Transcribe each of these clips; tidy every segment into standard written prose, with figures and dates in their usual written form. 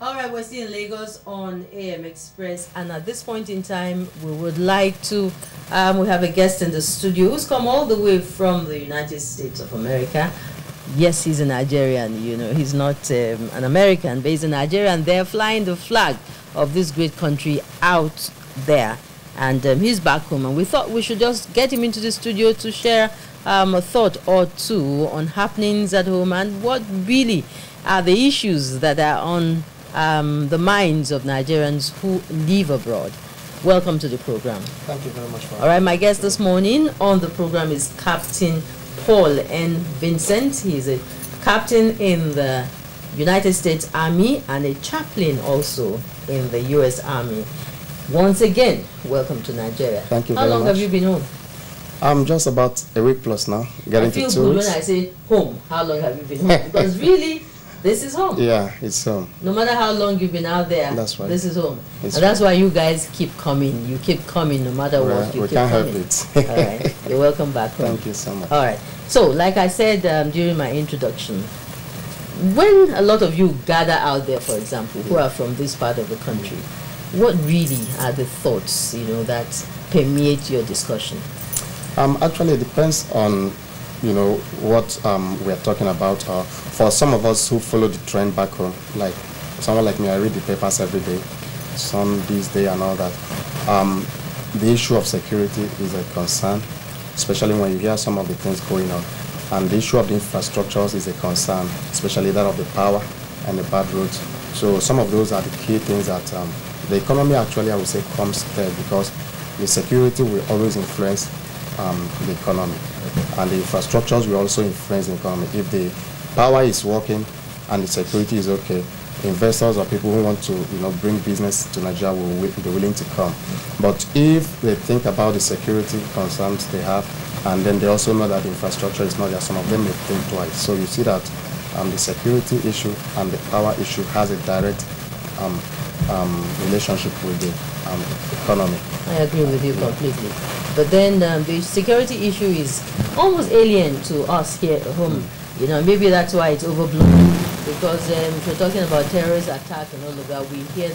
All right, we're still in Lagos on AM Express, and at this point in time, we would like to, we have a guest in the studio who's come all the way from the United States of America. Yes, he's a Nigerian, you know, he's not an American, but he's a Nigerian. They're flying the flag of this great country out there, and he's back home, and we thought we should just get him into the studio to share a thought or two on happenings at home and what really are the issues that are on the minds of Nigerians who live abroad. Welcome to the program. Thank you very much. All right, my guest this morning on the program is Captain Paul N. Vincent. He's a captain in the United States Army and a chaplain also in the U.S. Army. Once again, welcome to Nigeria. Thank you very much. How long have you been home? I'm just about a week plus now. Getting to 2 weeks. I feel good when I say home. How long have you been home? Because really, this is home. Yeah, it's home. No matter how long you've been out there, that's right. This is home. And that's why you guys keep coming. You keep coming no matter what. You we keep can't coming. help it. All right. You're welcome back home. Thank you so much. All right. So, like I said during my introduction, when a lot of you gather out there, for example, who are from this part of the country, what really are the thoughts, you know, that permeate your discussion? Actually, it depends on, you know, what we are talking about. For some of us who follow the trend back home, like someone like me, I read the papers every day, some this day and all that. The issue of security is a concern, especially when you hear some of the things going on. And the issue of the infrastructures is a concern, especially that of the power and the bad roads. So some of those are the key things that the economy actually, I would say, comes there, because the security will always influence the economy, and the infrastructures will also influence the economy. If the power is working and the security is okay, investors or people who want to, you know, bring business to Nigeria will be willing to come. But if they think about the security concerns they have, and then they also know that the infrastructure is not there, some of them may think twice. So you see that the security issue and the power issue has a direct relationship with the economy. I agree with you completely. But then the security issue is almost alien to us here at home. You know, maybe that's why it's overblown. Because if we're talking about terrorist attack and all of that, we hear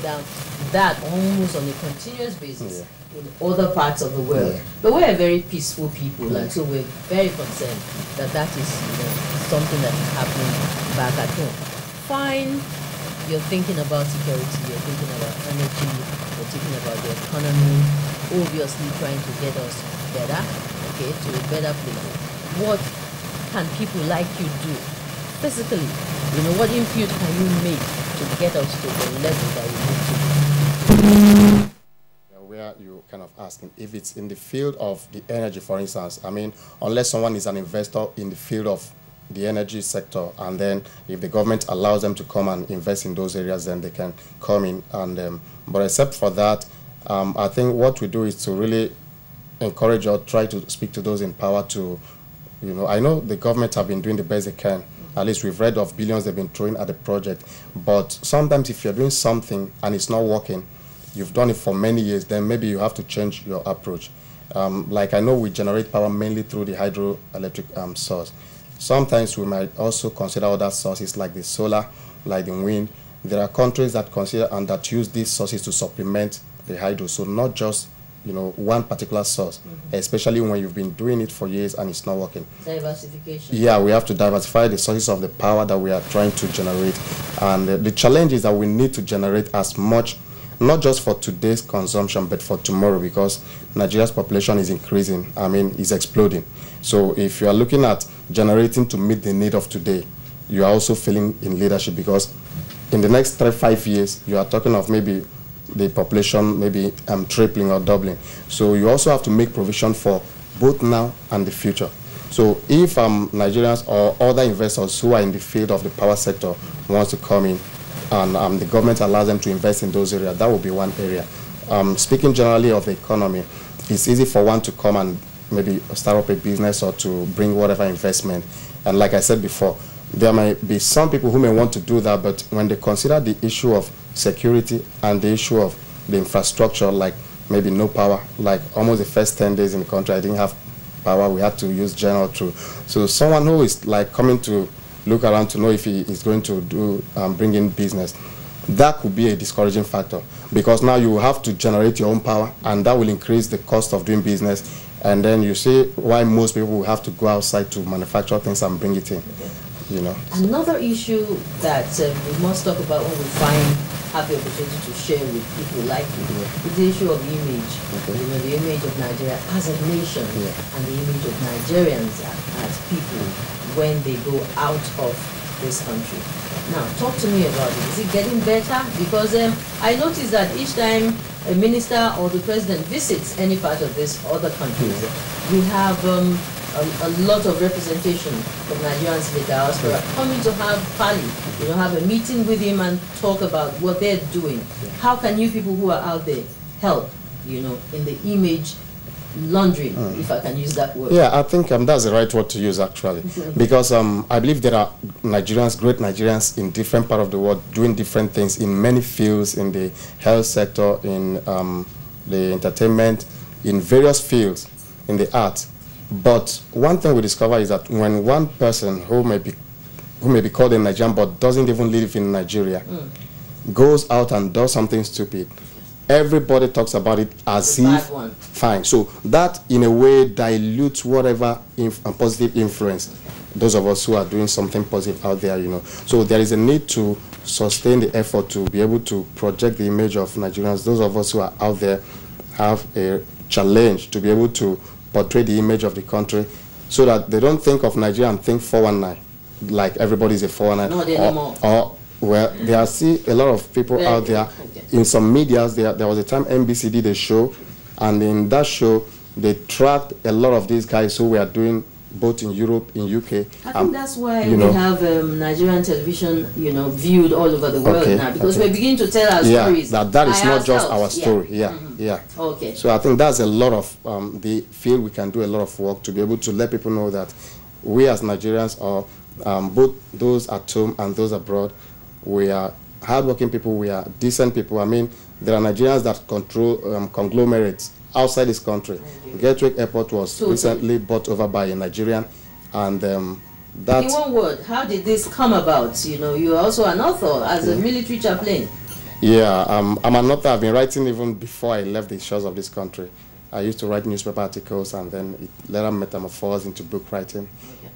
that almost on a continuous basis in other parts of the world. But we're very peaceful people, and so we're very concerned that that is, you know, something that is happening back at home. Fine. You're thinking about security, you're thinking about energy, you're thinking about the economy, obviously trying to get us better, okay, to a better place. What can people like you do physically? You know, what input can you make to get us to the level that we need to be? Where you kind of asking if it's in the field of the energy, for instance. I mean, unless someone is an investor in the field of the energy sector, and then if the government allows them to come and invest in those areas, then they can come in. And but except for that, I think what we do is to really encourage or try to speak to those in power to, you know, I know the government have been doing the best they can. At least we've read of billions they've been throwing at the project. But sometimes if you're doing something and it's not working, you've done it for many years, then maybe you have to change your approach. Like I know we generate power mainly through the hydroelectric source. Sometimes we might also consider other sources like the solar, like the wind. There are countries that consider and that use these sources to supplement the hydro. So not just, you know, one particular source, especially when you've been doing it for years and it's not working. Diversification. Yeah, we have to diversify the sources of the power that we are trying to generate. And the challenge is that we need to generate as much, not just for today's consumption, but for tomorrow, because Nigeria's population is increasing. I mean, it's exploding. So if you are looking at generating to meet the need of today, you are also failing in leadership, because in the next 3-5 years, you are talking of maybe the population maybe tripling or doubling. So you also have to make provision for both now and the future. So if Nigerians or other investors who are in the field of the power sector wants to come in, and the government allows them to invest in those areas, that will be one area. Speaking generally of the economy, it's easy for one to come and maybe start up a business or to bring whatever investment. And like I said before, there might be some people who may want to do that, but when they consider the issue of security and the issue of the infrastructure, like maybe no power, like almost the first 10 days in the country, I didn't have power, we had to use general through. So someone who is like coming to look around to know if he is going to do bring in business, that could be a discouraging factor, because now you have to generate your own power, and that will increase the cost of doing business. And then you see why most people will have to go outside to manufacture things and bring it in. You know. Another issue that we must talk about when we have the opportunity to share with people like you is the issue of image. You know, the image of Nigeria as a nation and the image of Nigerians as people when they go out of this country. Now, talk to me about it. Is it getting better? Because I noticed that each time a minister or the president visits any part of this other countries, we have a lot of representation from Nigerians in the diaspora coming to have Pali, you know, have a meeting with him and talk about what they're doing. How can you people who are out there help, you know, in the image laundering, if I can use that word? Yeah, I think that's the right word to use, actually, because I believe there are Nigerians, great Nigerians in different parts of the world doing different things in many fields, in the health sector, in the entertainment, in various fields, in the arts. But one thing we discover is that when one person who may be called a Nigerian but doesn't even live in Nigeria goes out and does something stupid, everybody talks about it as if fine. So that in a way dilutes whatever positive influence those of us who are doing something positive out there, you know. So there is a need to sustain the effort to be able to project the image of Nigerians. Those of us who are out there have a challenge to be able to portray the image of the country so that they don't think of Nigeria and think 419, like everybody's a 419. Not anymore. Or well, there are still a lot of people out there. In some medias, there was a time NBC did a show, and in that show, they tracked a lot of these guys who were doing both in Europe, in UK. I think that's why we have Nigerian television, you know, viewed all over the world now, because we're beginning to tell our stories. That is not just our story. Okay. So I think that's a lot of the field we can do a lot of work to be able to let people know that we as Nigerians are both those at home and those abroad. We are hardworking people. We are decent people. I mean, there are Nigerians that control conglomerates outside this country. Gatwick Airport was recently bought over by a Nigerian, and that. In one word, how did this come about? You know, you are also an author as a military chaplain. Yeah, I'm an author. I've been writing even before I left the shores of this country. I used to write newspaper articles, and then it later metamorphosed into book writing.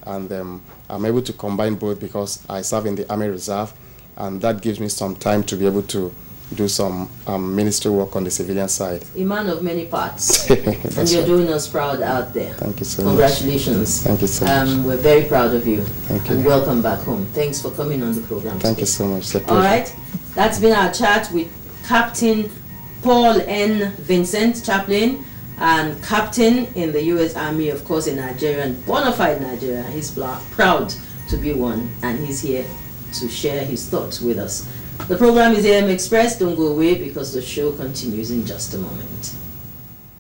And I'm able to combine both because I serve in the Army Reserve, and that gives me some time to be able to do some ministry work on the civilian side. A man of many parts. And you're doing us proud out there. Thank you so much. Congratulations. Thank you so much. We're very proud of you. Thank you. And welcome back home. Thanks for coming on the program Thank today. you so much. All right. That's been our chat with Captain Paul N. Vincent, chaplain, and captain in the U.S. Army, of course, a Nigerian, bona fide Nigerian. He's proud to be one, and he's here to share his thoughts with us. The program is A.M. Express. Don't go away because the show continues in just a moment.